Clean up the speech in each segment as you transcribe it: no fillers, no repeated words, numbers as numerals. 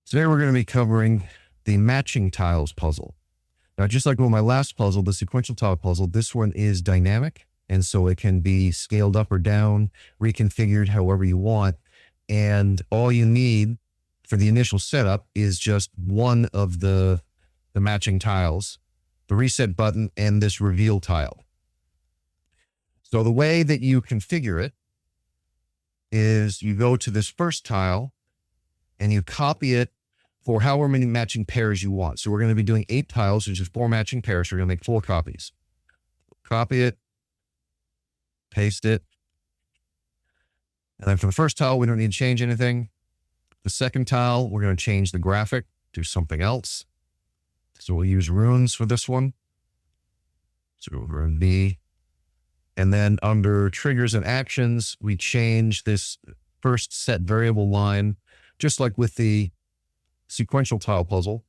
Today we're going to be covering the matching tiles puzzle. Now, just like with my last puzzle, the sequential tile puzzle, this one is dynamic. And so it can be scaled up or down, reconfigured however you want. And all you need for the initial setup is just one of the matching tiles, the reset button, and this reveal tile. So the way that you configure it is you go to this first tile and you copy it for however many matching pairs you want. So we're going to be doing 8 tiles, which is 4 matching pairs. So we're going to make 4 copies. Copy it, paste it. And then for the first tile, we don't need to change anything. The second tile, we're going to change the graphic to something else. So we'll use runes for this one. So we're going to be, and then under triggers and actions, we change this first set variable line, just like with the sequential tile puzzle.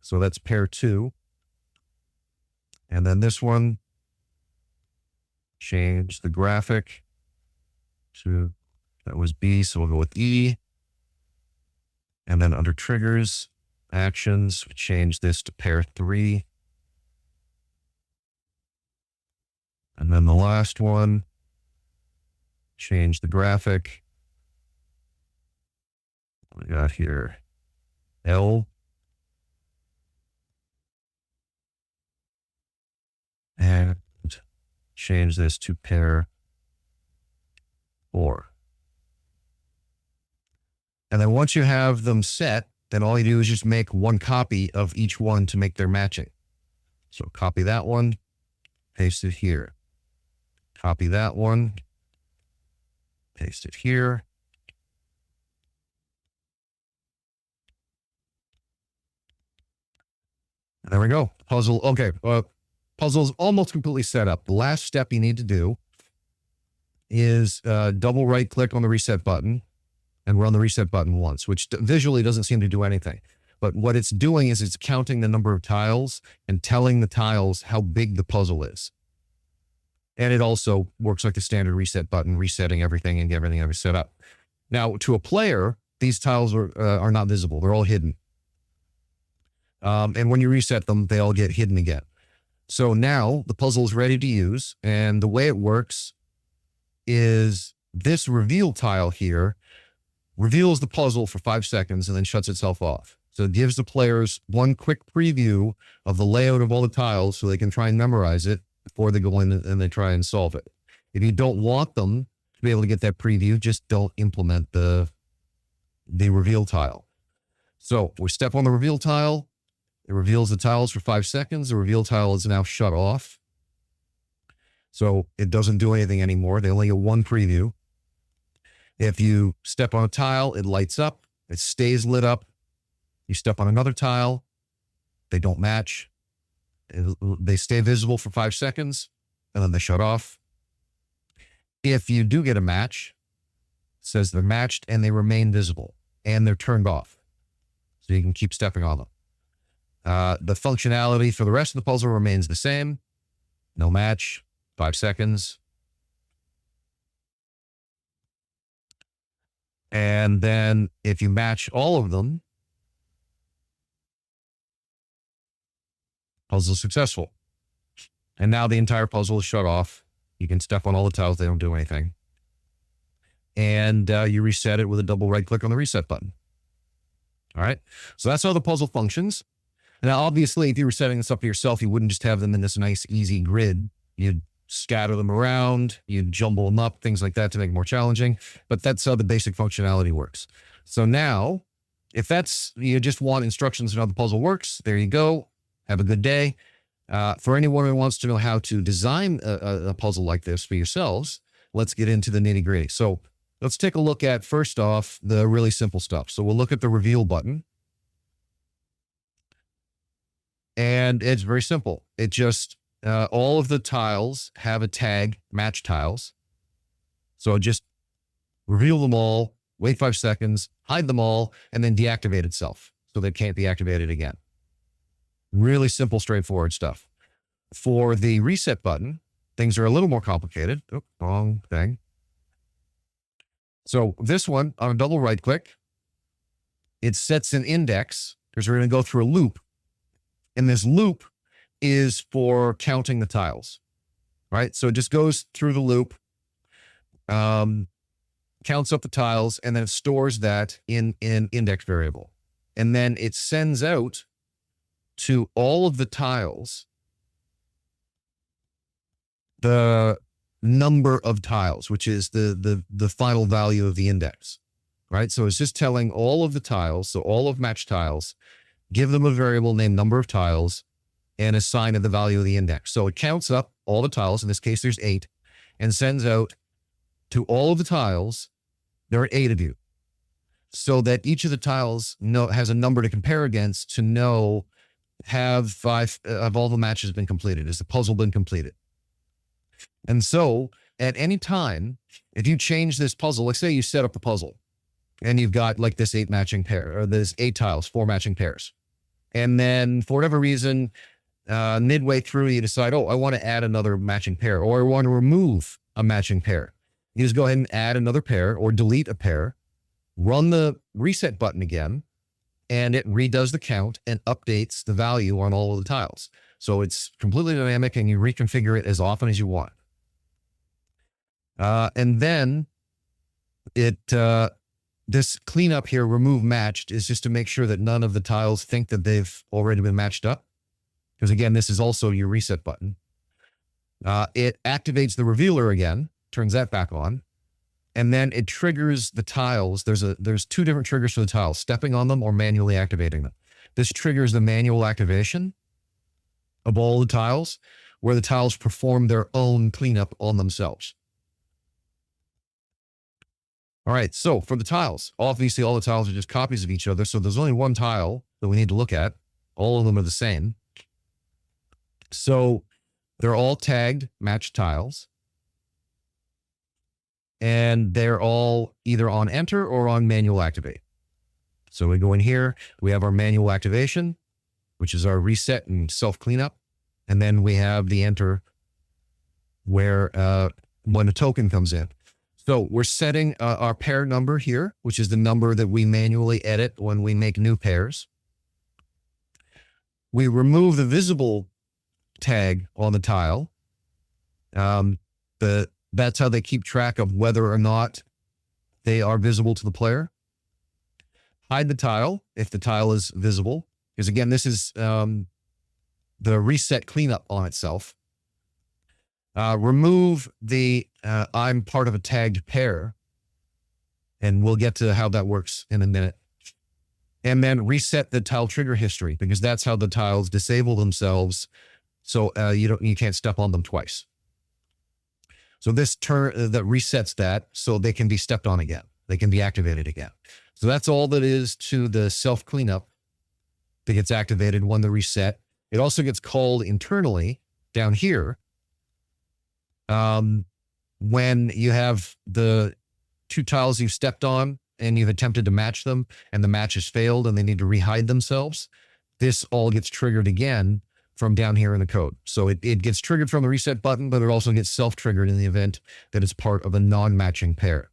So that's pair 2. And then this one, change the graphic to, that was B, so we'll go with E. And then under triggers, actions, we change this to pair 3. And then the last one, change the graphic. What we got here? L. And change this to pair 4. And then once you have them set, then all you do is just make one copy of each one to make their matching. So copy that one, paste it here. Copy that one, paste it here. And there we go. Puzzle. Okay. Puzzle's almost completely set up. The last step you need to do is double right click on the reset button and run the reset button once, which visually doesn't seem to do anything. But what it's doing is it's counting the number of tiles and telling the tiles how big the puzzle is. And it also works like the standard reset button, resetting everything and getting everything set up. Now, to a player, these tiles are not visible. They're all hidden. And when you reset them, they all get hidden again. So now the puzzle is ready to use. And the way it works is this reveal tile here reveals the puzzle for 5 seconds and then shuts itself off. So it gives the players one quick preview of the layout of all the tiles so they can try and memorize it before they go in and they try and solve it. If you don't want them to be able to get that preview, just don't implement the reveal tile. So we step on the reveal tile. It reveals the tiles for 5 seconds. The reveal tile is now shut off. So it doesn't do anything anymore. They only get one preview. If you step on a tile, it lights up. It stays lit up. You step on another tile, they don't match. They stay visible for 5 seconds, and then they shut off. If you do get a match, it says they're matched and they remain visible, and they're turned off. So you can keep stepping on them. The functionality for the rest of the puzzle remains the same. No match, 5 seconds. And then if you match all of them, puzzle successful. And now the entire puzzle is shut off. You can step on all the tiles. They don't do anything. And you reset it with a double right click on the reset button. All right. So that's how the puzzle functions. Now, obviously, if you were setting this up for yourself, you wouldn't just have them in this nice, easy grid. You'd scatter them around, you'd jumble them up, things like that to make it more challenging. But that's how the basic functionality works. So now, if that's, you just want instructions on how the puzzle works, there you go. Have a good day. For anyone who wants to know how to design a puzzle like this for yourselves, let's get into the nitty gritty. So let's take a look at, first off, the really simple stuff. So we'll look at the reveal button. And it's very simple. It just, all of the tiles have a tag, match tiles. So just reveal them all, wait 5 seconds, hide them all, and then deactivate itself so they can't be activated again. Really simple, straightforward stuff. For the reset button, things are a little more complicated. Oh, wrong thing. So this one, on a double right click, it sets an index, because we're going to go through a loop. And this loop is for counting the tiles, right? So it just goes through the loop, counts up the tiles, and then it stores that in an index variable. And then it sends out to all of the tiles the number of tiles, which is the final value of the index, right? So it's just telling all of the tiles, so all of match tiles, give them a variable named number of tiles and assign it the value of the index. So it counts up all the tiles, in this case there's 8, and sends out to all of the tiles, there are 8 of you, so that each of the tiles has a number to compare against to know, have all the matches been completed? Has the puzzle been completed? And so at any time, if you change this puzzle, let's say you set up the puzzle and you've got like this 8 matching pair, or there's 8 tiles, 4 matching pairs. And then for whatever reason, midway through, you decide, oh, I want to add another matching pair, or I want to remove a matching pair. You just go ahead and add another pair or delete a pair, run the reset button again, and it redoes the count and updates the value on all of the tiles. So it's completely dynamic, and you reconfigure it as often as you want. And then this cleanup here, remove matched, is just to make sure that none of the tiles think that they've already been matched up. Because again, this is also your reset button. It activates the revealer again, turns that back on, and then it triggers the tiles. There's 2 different triggers for the tiles, stepping on them or manually activating them. This triggers the manual activation of all the tiles, where the tiles perform their own cleanup on themselves. All right, so for the tiles, obviously all the tiles are just copies of each other, so there's only one tile that we need to look at. All of them are the same. So they're all tagged matched tiles, and they're all either on enter or on manual activate. So we go in here, we have our manual activation, which is our reset and self cleanup. And then we have the enter, where when a token comes in. So we're setting our pair number here, which is the number that we manually edit when we make new pairs. We remove the visible tag on the tile. That's how they keep track of whether or not they are visible to the player. Hide the tile if the tile is visible, because again, this is the reset cleanup on itself. Remove the I'm part of a tagged pair, and we'll get to how that works in a minute. And then reset the tile trigger history, because that's how the tiles disable themselves, so you can't step on them twice. So this that resets that, so they can be stepped on again. They can be activated again. So that's all that is to the self cleanup that gets activated when the reset. It also gets called internally down here when you have the 2 tiles you've stepped on and you've attempted to match them and the match has failed and they need to rehide themselves. This all gets triggered again from down here in the code. So it gets triggered from the reset button, but it also gets self-triggered in the event that it's part of a non-matching pair.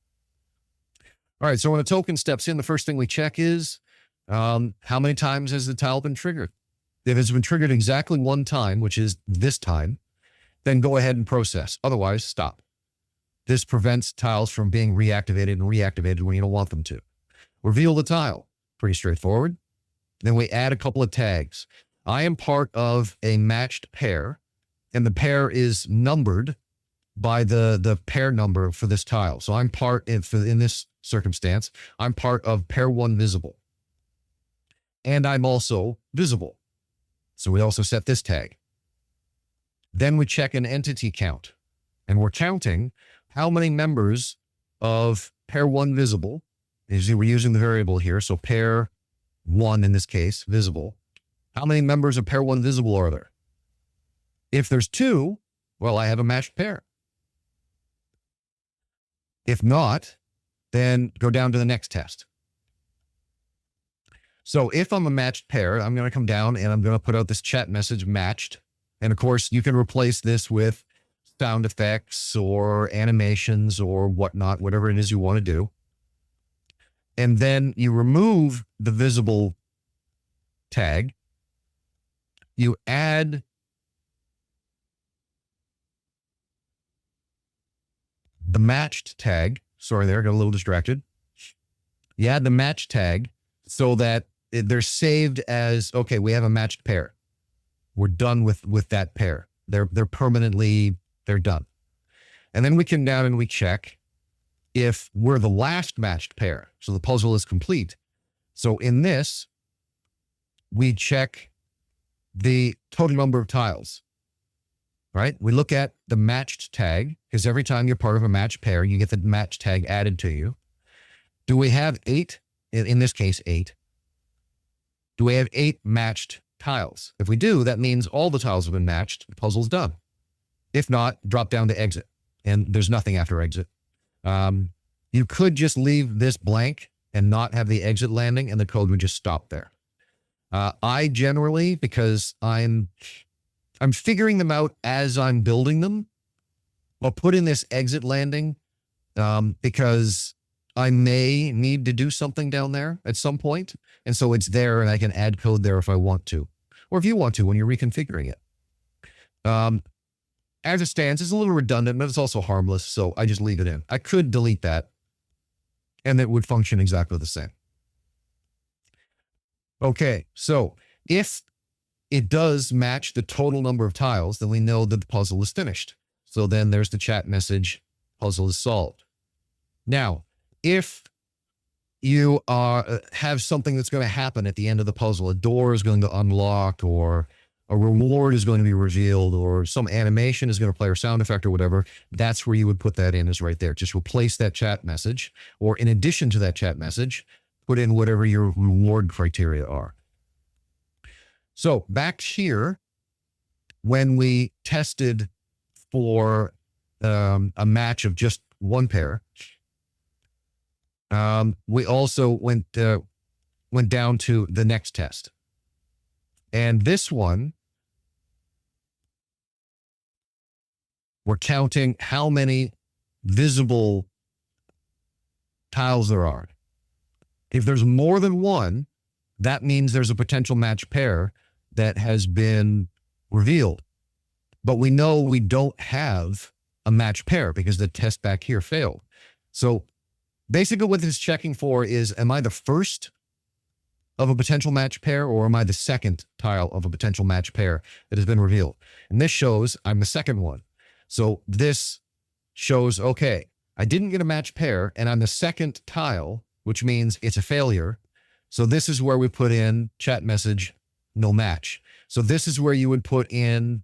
All right, so when a token steps in, the first thing we check is how many times has the tile been triggered? If it's been triggered exactly 1 time, which is this time, then go ahead and process. Otherwise, stop. This prevents tiles from being reactivated and reactivated when you don't want them to. Reveal the tile. Pretty straightforward. Then we add a couple of tags. I am part of a matched pair, and the pair is numbered by the pair number for this tile. So I'm part, in this circumstance, I'm part of pair 1 visible. And I'm also visible. So we also set this tag. Then we check an entity count, and we're counting how many members of pair 1 visible. We're using the variable here, so pair 1 in this case, visible. How many members of pair 1 visible are there? If there's 2, well, I have a matched pair. If not, then go down to the next test. So if I'm a matched pair, I'm going to come down and I'm going to put out this chat message, matched. And of course, you can replace this with sound effects or animations or whatnot, whatever it is you want to do. and then you remove the visible tag. You add the matched tag. Sorry there, got a little distracted. You add the matched tag so that they're saved as, okay, we have a matched pair. We're done with that pair. They're permanently, they're done. And then we come down and we check if we're the last matched pair. So the puzzle is complete. So in this, we check the total number of tiles, right? We look at the matched tag, because every time you're part of a matched pair, you get the matched tag added to you. Do we have 8? In this case, 8. Do we have 8 matched tiles? If we do, that means all the tiles have been matched. The puzzle's done. If not, drop down to exit. And there's nothing after exit. You could just leave this blank and not have the exit landing, and the code would just stop there. I generally, because I'm figuring them out as I'm building them, I'll put in this exit landing because I may need to do something down there at some point. And so it's there and I can add code there if I want to, or if you want to when you're reconfiguring it. As it stands, it's a little redundant, but it's also harmless. So I just leave it in. I could delete that and it would function exactly the same. Okay, so if it does match the total number of tiles, then we know that the puzzle is finished. So then there's the chat message, puzzle is solved. Now, if you have something that's going to happen at the end of the puzzle, a door is going to unlock, or a reward is going to be revealed, or some animation is going to play, or sound effect or whatever, that's where you would put that in, is right there. Just replace that chat message, or in addition to that chat message, put in whatever your reward criteria are. So back here, when we tested for a match of just one pair, we also went down to the next test. And this one, we're counting how many visible tiles there are. If there's more than one, that means there's a potential match pair that has been revealed. But we know we don't have a match pair because the test back here failed. So basically what this is checking for is, am I the first of a potential match pair, or am I the second tile of a potential match pair that has been revealed? And this shows I'm the second one. So this shows, okay, I didn't get a match pair and I'm the second tile, which means it's a failure. So this is where we put in chat message, no match. So this is where you would put in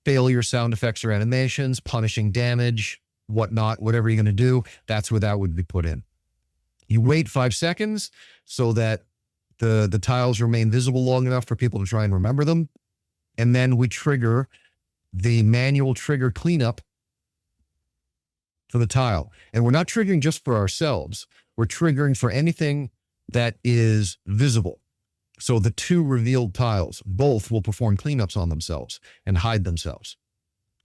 failure sound effects or animations, punishing damage, whatnot, whatever you're going to do, that's where that would be put in. You wait 5 seconds so that the tiles remain visible long enough for people to try and remember them. And then we trigger the manual trigger cleanup for the tile. And we're not triggering just for ourselves. We're triggering for anything that is visible. So the 2 revealed tiles, both will perform cleanups on themselves and hide themselves.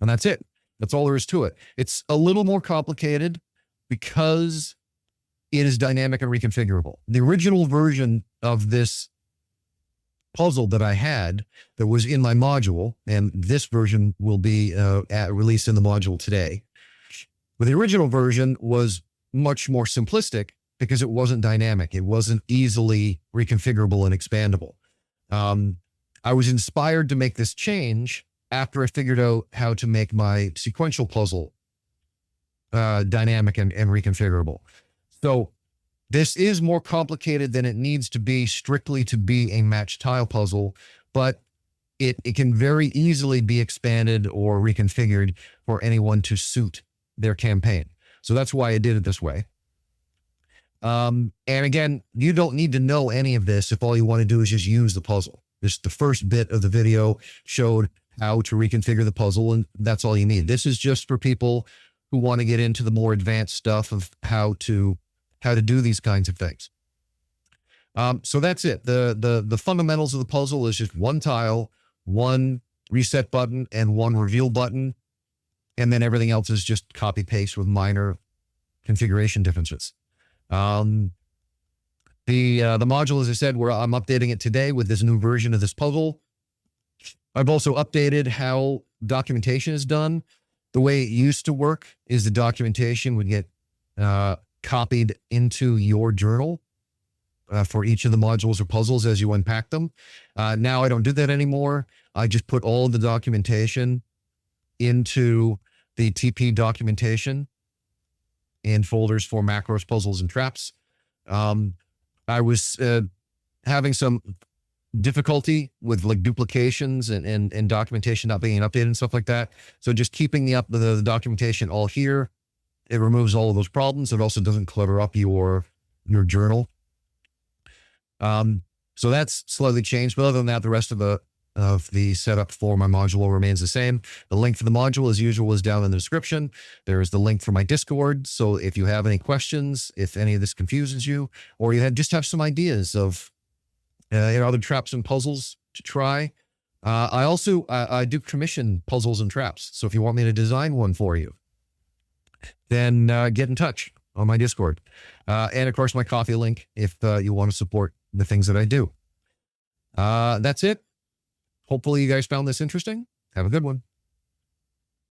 And that's it. That's all there is to it. It's a little more complicated because it is dynamic and reconfigurable. The original version of this puzzle that I had that was in my module, and this version will be released in the module today. But the original version was much more simplistic because it wasn't dynamic. It wasn't easily reconfigurable and expandable. I was inspired to make this change after I figured out how to make my sequential puzzle dynamic and reconfigurable. So this is more complicated than it needs to be strictly to be a matched tile puzzle, but it can very easily be expanded or reconfigured for anyone to suit their campaign. So that's why I did it this way. And again, you don't need to know any of this if all you want to do is just use the puzzle. Just the first bit of the video showed how to reconfigure the puzzle, and that's all you need. This is just for people who want to get into the more advanced stuff of how to do these kinds of things. So that's it. The fundamentals of the puzzle is just one tile, one reset button, and one reveal button. And then everything else is just copy paste with minor configuration differences. The module, as I said, where I'm updating it today with this new version of this puzzle. I've also updated how documentation is done. The way it used to work is the documentation would get copied into your journal for each of the modules or puzzles as you unpack them. Now I don't do that anymore. I just put all the documentation into the TP documentation in folders for macros, puzzles, and traps. I was having some difficulty with like duplications and documentation not being updated and stuff like that. So just keeping the documentation all here, it removes all of those problems. It also doesn't clutter up your journal. So that's slightly changed, but other than that, the rest of the setup for my module remains the same. The link for the module, as usual, is down in the description. There is the link for my Discord. So if you have any questions, if any of this confuses you, or you just have some ideas of other traps and puzzles to try, I do commission puzzles and traps. So if you want me to design one for you, then get in touch on my Discord. And of course, my coffee link if you want to support the things that I do. That's it. Hopefully you guys found this interesting. Have a good one.